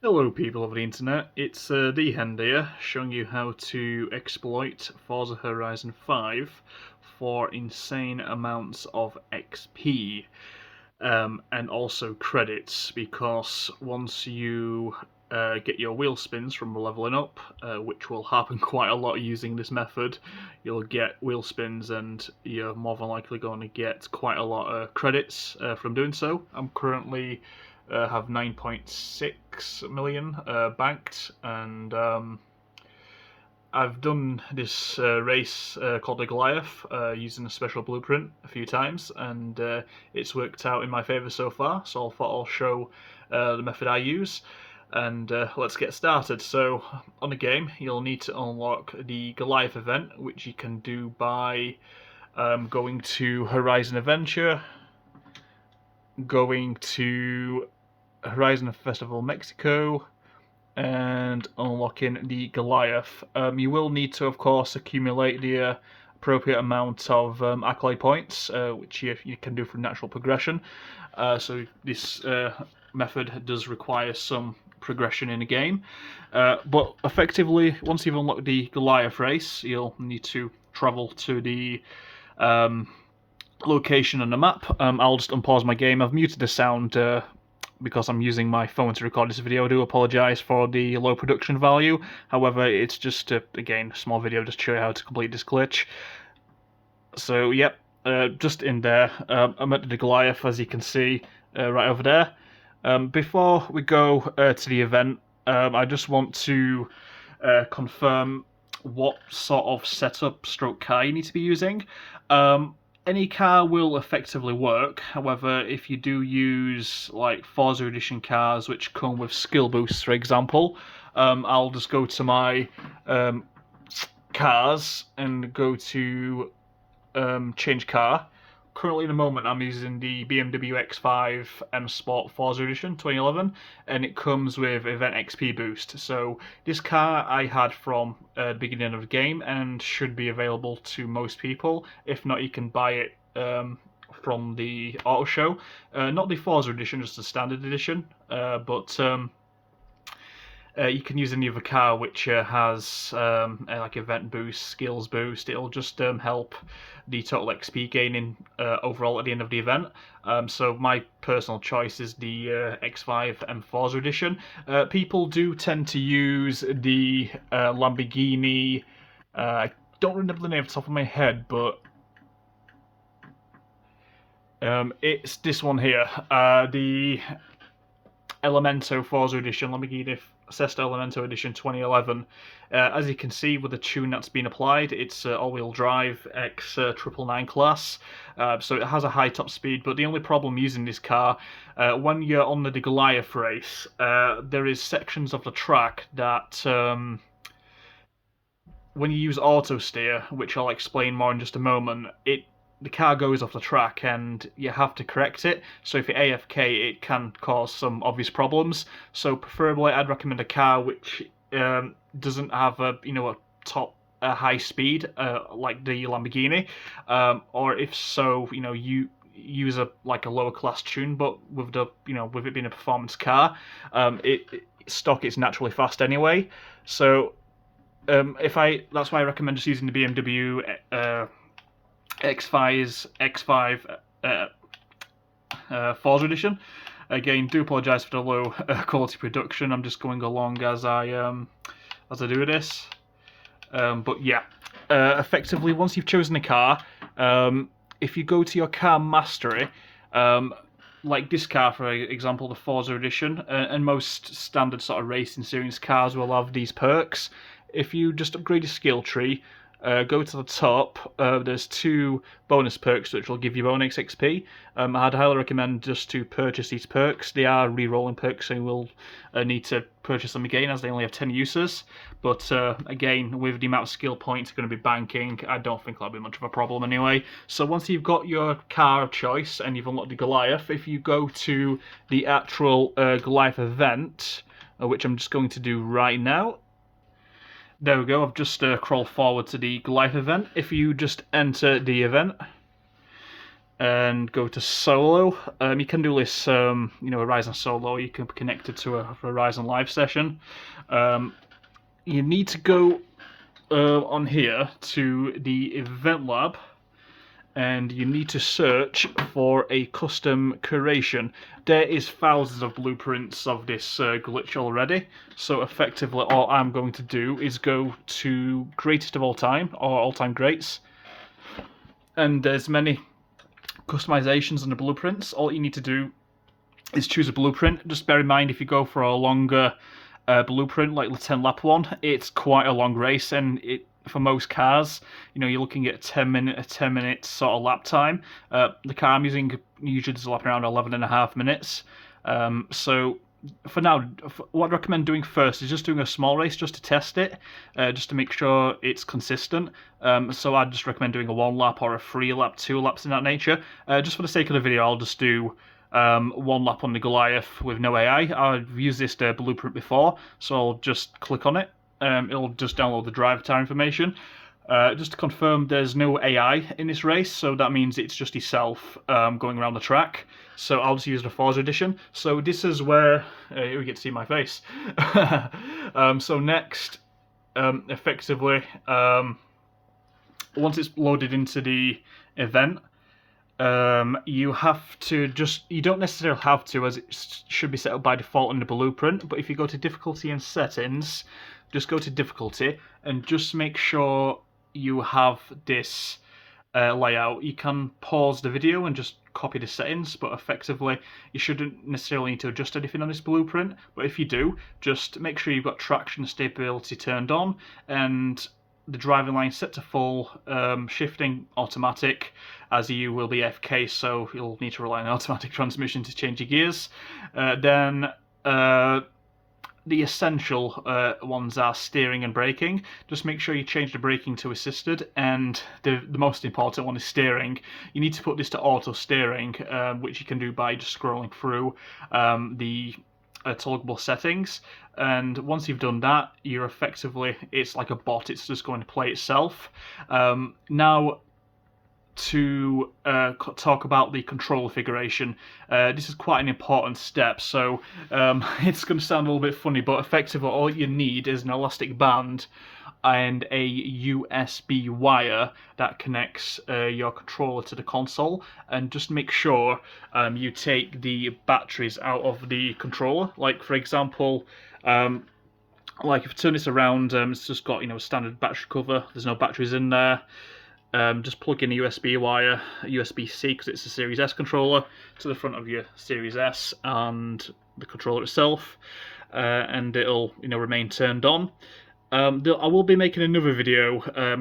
Hello people of the internet, it's the Hand here, showing you how to exploit Forza Horizon 5 for insane amounts of XP and also credits, because once you get your wheel spins from leveling up, which will happen quite a lot using this method, you'll get wheel spins and you're more than likely going to get quite a lot of credits from doing so. I'm currently have 9.6 million banked, and I've done this race called the Goliath using a special blueprint a few times, and it's worked out in my favour so far. So I thought I'll show the method I use, and let's get started. So on the game, you'll need to unlock the Goliath event, which you can do by going to Horizon Adventure, going to Horizon Festival Mexico, and unlocking the Goliath. You will need to, of course, accumulate the appropriate amount of accolade points, which you can do through natural progression. So this method does require some progression in the game. But effectively, once you've unlocked the Goliath race, you'll need to travel to the location on the map. I'll just unpause my game. I've muted the sound because I'm using my phone to record this video. I do apologise for the low production value. However, it's just, again, a small video just to show you how to complete this glitch. So, yep, just in there. I'm at the Goliath, as you can see, right over there. Before we go to the event, I just want to confirm what sort of setup stroke car you need to be using. Any car will effectively work. However, if you do use like Forza Edition cars which come with skill boosts, for example, I'll just go to my cars and go to change car. Currently, at the moment, I'm using the BMW X5 M Sport Forza Edition 2011, and it comes with Event XP Boost. So this car I had from the beginning of the game and should be available to most people. If not, you can buy it from the auto show. Not the Forza Edition, just the standard edition, but you can use any other car which has like event boost, skills boost. It'll just help the total XP gaining overall at the end of the event. So my personal choice is the X5 M Forza Edition. People do tend to use the Lamborghini. I don't remember the name off the top of my head, but it's this one here, the Elemento Forza Edition, Lamborghini Sesto Elemento Edition 2011. As you can see, with the tune that's been applied, it's all-wheel drive X 999 class, so it has a high top speed. But the only problem using this car, when you're on the Goliath race, there is sections of the track that when you use auto steer, which I'll explain more in just a moment, the car goes off the track and you have to correct it. So if you're AFK, it can cause some obvious problems. So preferably, I'd recommend a car which doesn't have a high speed like the Lamborghini, or if so, you use a lower class tune, but with with it being a performance car, stock it's naturally fast anyway. So that's why I recommend just using the BMW X5 Forza Edition. Again, do apologise for the low quality production. I'm just going along as I do this. But yeah, effectively, once you've chosen a car, if you go to your car mastery, like this car, for example, the Forza Edition, and most standard sort of racing series cars will have these perks. If you just upgrade your skill tree, go to the top, there's 2 bonus perks which will give you bonus XP. I'd highly recommend just to purchase these perks. They are re-rolling perks, so you will need to purchase them again as they only have 10 uses. But again, with the amount of skill points you're going to be banking, I don't think that'll be much of a problem anyway. So once you've got your car of choice and you've unlocked the Goliath, if you go to the actual Goliath event, which I'm just going to do right now. There we go, I've just crawled forward to the Goliath event. If you just enter the event, and go to solo. You can do this, Horizon solo. You can be connected to a Horizon live session. You need to go on here to the event lab, and you need to search for a custom curation. There is thousands of blueprints of this glitch already, so effectively all I'm going to do is go to greatest of all time, or all-time greats, and there's many customizations on the blueprints. All you need to do is choose a blueprint. Just bear in mind, if you go for a longer blueprint like the 10 lap one, it's quite a long race, and for most cars, you're looking at a 10 minute sort of lap time. The car I'm using usually does a lap around 11.5 minutes. So for now, what I'd recommend doing first is just doing a small race just to test it, just to make sure it's consistent. So I'd just recommend doing a 1 lap or a 3 lap, 2 laps in that nature. Just for the sake of the video, I'll just do 1 lap on the Goliath with no AI. I've used this blueprint before, so I'll just click on it. It'll just download the driver tire information. Just to confirm, there's no AI in this race, so that means it's just yourself going around the track. So I'll just use the Forza edition. So this is where we get to see my face. So next, effectively, once it's loaded into the event, you don't necessarily have to, as it should be set up by default in the blueprint, but if you go to difficulty and settings, just go to difficulty and just make sure you have this layout. You can pause the video and just copy the settings, but effectively you shouldn't necessarily need to adjust anything on this blueprint. But if you do, just make sure you've got traction and stability turned on, and the driving line set to full, shifting automatic, as you will be AFK, so you'll need to rely on automatic transmission to change your gears. Then the essential ones are steering and braking. Just make sure you change the braking to assisted, and the most important one is steering. You need to put this to auto steering, which you can do by just scrolling through the toggleable settings. And once you've done that, you're effectively, it's like a bot, it's just going to play itself. Now, to talk about the control configuration, this is quite an important step, so it's going to sound a little bit funny, but effectively all you need is an elastic band and a USB wire that connects your controller to the console, and just make sure you take the batteries out of the controller. Like, for example, like if you turn this around, it's just got a standard battery cover, there's no batteries in there. Just plug in a USB wire, USB-C, because it's a Series S controller, to the front of your Series S and the controller itself, and it'll remain turned on. I will be making another video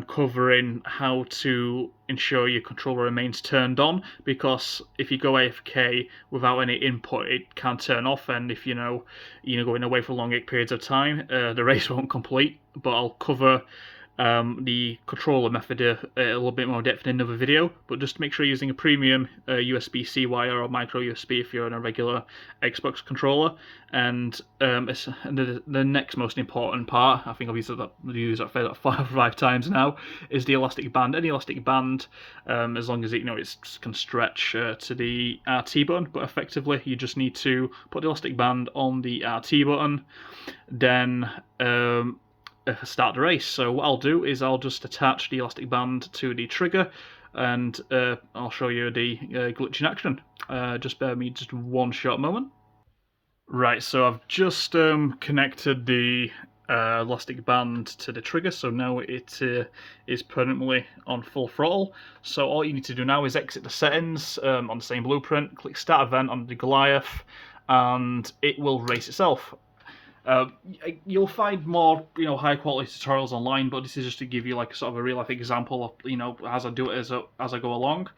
covering how to ensure your controller remains turned on, because if you go AFK without any input, it can turn off, and if going away for long periods of time, the race won't complete. But I'll cover the controller method a little bit more depth in another video, but just make sure you're using a premium USB-C wire or micro USB if you're on a regular Xbox controller. And the next most important part, I think I've used that 5 times now, is the elastic band. Any elastic band, as long as it can stretch to the RT button, but effectively you just need to put the elastic band on the RT button, then start the race. So what I'll do is I'll just attach the elastic band to the trigger, and I'll show you the glitch in action. Just bear with me just one short moment. Right, so I've just connected the elastic band to the trigger, so now it is permanently on full throttle. So all you need to do now is exit the settings on the same blueprint, click start event on the Goliath, and it will race itself. You'll find more, high quality tutorials online, but this is just to give you like sort of a real life example of, as I do it as I go along.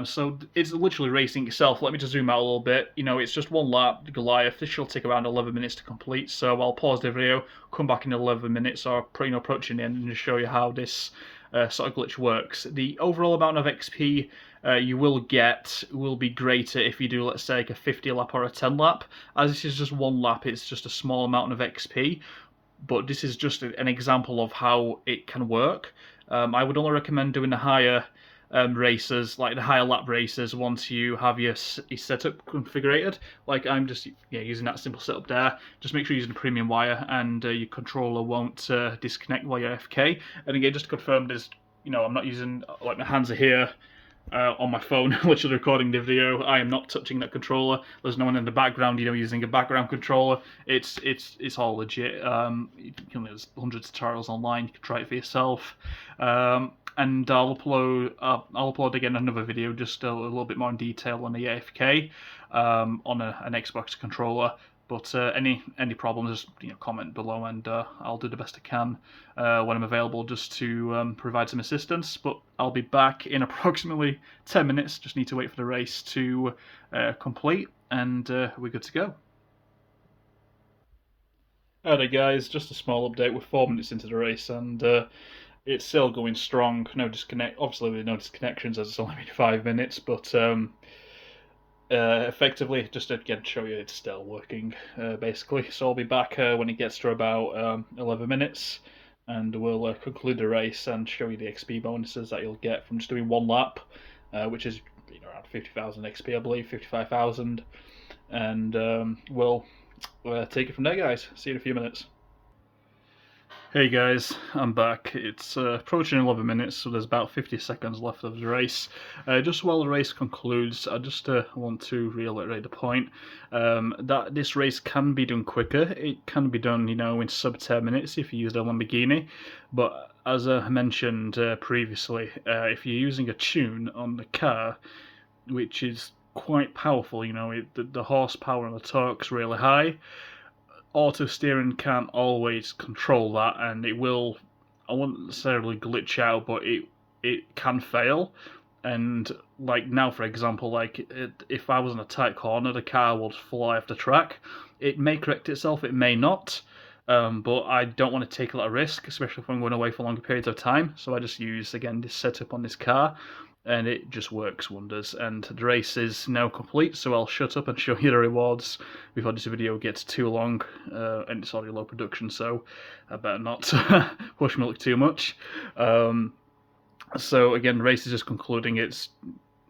So it's literally racing itself. Let me just zoom out a little bit. It's just 1 lap, the Goliath. This should take around 11 minutes to complete. So I'll pause the video, come back in 11 minutes, or approaching the end, and just show you how this sort of glitch works. The overall amount of XP you will get will be greater if you do, let's say, like a 50 lap or a 10 lap. As this is just 1 lap, it's just a small amount of XP, but this is just an example of how it can work. I would only recommend doing a higher races, like the higher lap races, once you have your setup configured. Like I'm just using that simple setup there. Just make sure you're using a premium wire and your controller won't disconnect while you're AFK. And again, just to confirm, there's I'm not using, like, my hands are here on my phone, literally recording the video. I am not touching that controller. There's no one in the background, using a background controller. It's all legit. There's hundreds of tutorials online. You can try it for yourself. And I'll upload again another video, just a little bit more in detail on the AFK on an Xbox controller. But any problems, just comment below, and I'll do the best I can when I'm available, just to provide some assistance. But I'll be back in approximately 10 minutes. Just need to wait for the race to complete, and we're good to go. Alright guys, just a small update. We're 4 minutes into the race, and it's still going strong. No disconnect. Obviously, with no disconnections, as it's only been 5 minutes, but effectively, just to again show you, it's still working basically. So I'll be back when it gets to about 11 minutes, and we'll conclude the race and show you the XP bonuses that you'll get from just doing one lap, which is around 50,000 XP, I believe, 55,000, and we'll take it from there, guys. See you in a few minutes. Hey guys, I'm back. It's approaching 11 minutes, so there's about 50 seconds left of the race. Just while the race concludes, I just want to reiterate the point that this race can be done quicker. It can be done, in sub 10 minutes if you use the Lamborghini. But as I mentioned previously, if you're using a tune on the car, which is quite powerful, the horsepower and the torque's really high, auto steering can't always control that, and it will, I won't necessarily glitch out, but it can fail. And like now, for example, if I was in a tight corner, the car would fly off the track. It may correct itself, it may not, but I don't want to take a lot of risk, especially if I'm going away for longer periods of time. So I just use, again, this setup on this car, and it just works wonders. And the race is now complete, so I'll shut up and show you the rewards before this video gets too long, and it's already low production, so I better not push my luck too much. So again, the race is just concluding. It's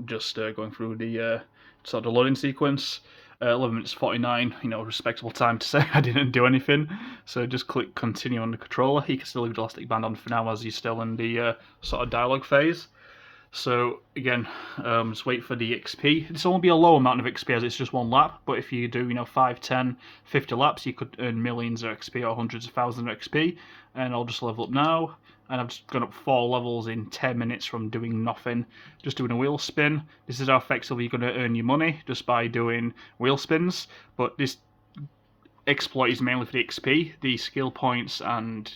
just going through the sort of loading sequence. 11 minutes 49, respectable time to say I didn't do anything. So just click continue on the controller. You can still leave the elastic band on for now, as you're still in the sort of dialogue phase. So again, just wait for the XP. This will only be a low amount of XP as it's just one lap, but if you do 5, 10, 50 laps, you could earn millions of XP or hundreds of thousands of XP. And I'll just level up now, and I've just gone up 4 levels in 10 minutes from doing nothing, just doing a wheel spin. This is how effectively you're going to earn your money, just by doing wheel spins. But this exploit is mainly for the XP. The skill points and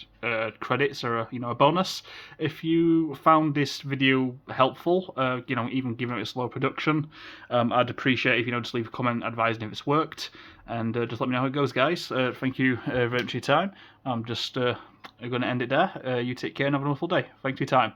credits are a bonus. If you found this video helpful, even given it a slow production, I'd appreciate if just leave a comment advising if it's worked, and just let me know how it goes, guys. Thank you very much for your time. I'm just going to end it there. You take care and have a wonderful day. Thanks for your time.